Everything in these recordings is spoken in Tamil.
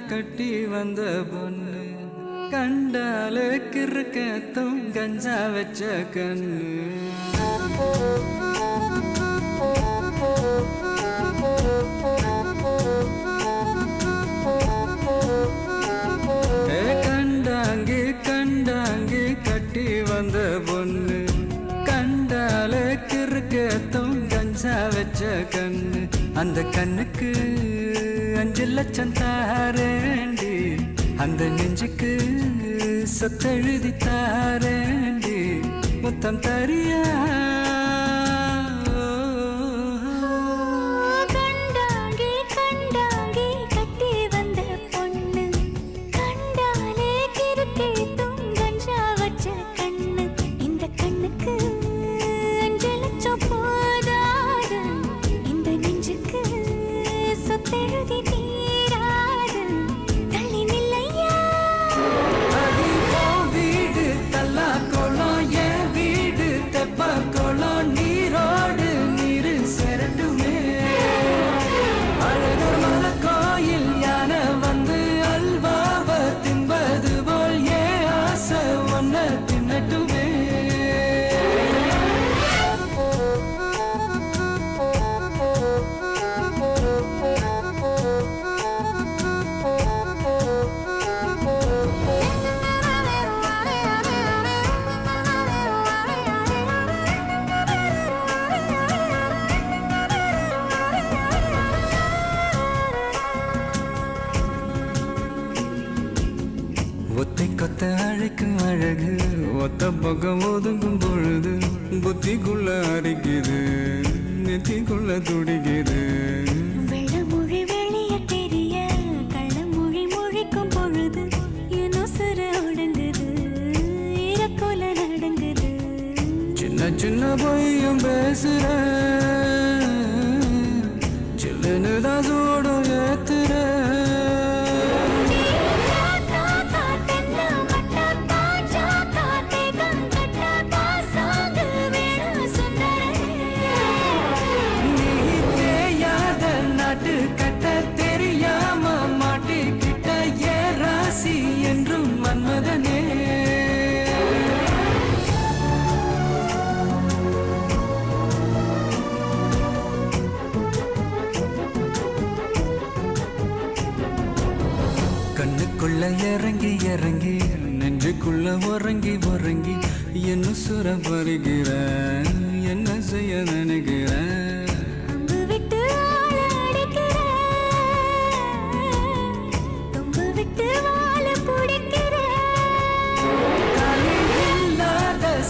கட்டி வந்த பொண்ணு கண்டாலே கிறுக்கத்தும் கஞ்சா வச்ச கண்ணு கண்டாங்கி கண்டாங்கி கட்டி வந்த பொண்ணு கண்டாலே கிறுக்கத்தும் கஞ்சா வச்ச கண்ணு அந்த கண்ணுக்கு 5 லட்சம் தாரேண்டி அந்த நெஞ்சுக்கு சொத்தெழுதி தாரேண்டி முத்தம் தரியா ஒத்தை கொத்த அழைக்கும் அழகு ஒத்த பக்கம் ஒதுங்கும் பொழுது புத்திக்குள்ள அரிக்குது நெத்திக்குள்ள துடிக்குது வெள்ளமொழி வெளிய தெரிய கள்ளமொழி மொழிக்கும் பொழுது என்ன சிற உடங்குது இறக்கோல நடங்குது சின்ன சின்ன பொய்யும் பேசுற சில்லுன்னு தான் சூடும் ஏத்துற என்றும் மன்மதனே கண்ணுக்குள்ள இறங்கி இறங்கி நெஞ்சுக்குள்ள உறங்கி உறங்கி என்ன சுர வருகிற என்ன செய்ய நினைக்கிறேன்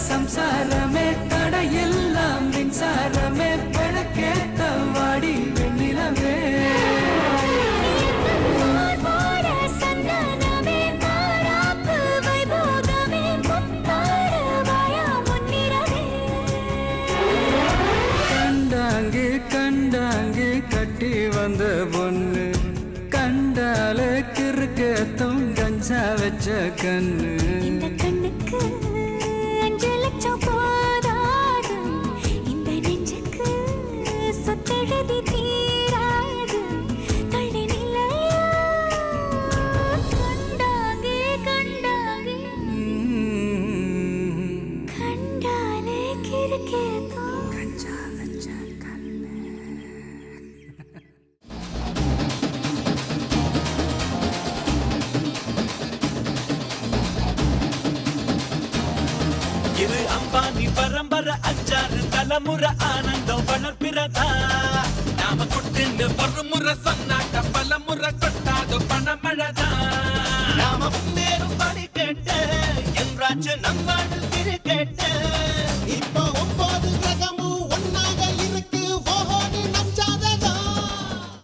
சம்சாரமே தடையெல்லாம் மின்சாரமே பழக்கேத்த வாடி வெண்ணிலவே கண்டாங்கி கண்டாங்கி கட்டி வந்த பொண்ணு கண்டாலே கிறுக்கத்தும் கஞ்சா வச்ச கண்ணு கண்ணுக்கு இந்த நெஞ்சுக்கு சொத்தெழுதி தீராது தள்ளி நிலையா கண்டாங்கே கண்டாங்கே கண்டாலே கிறுக்கேதோ கஞ்சா வச்ச கண்ணு இது அம்பானி பரம்பரை அச்சாறு தலைமுறை ஆனந்தம் வளர்ப்பிறதா நாம குட்டுன்னு பருமுறை சொன்னா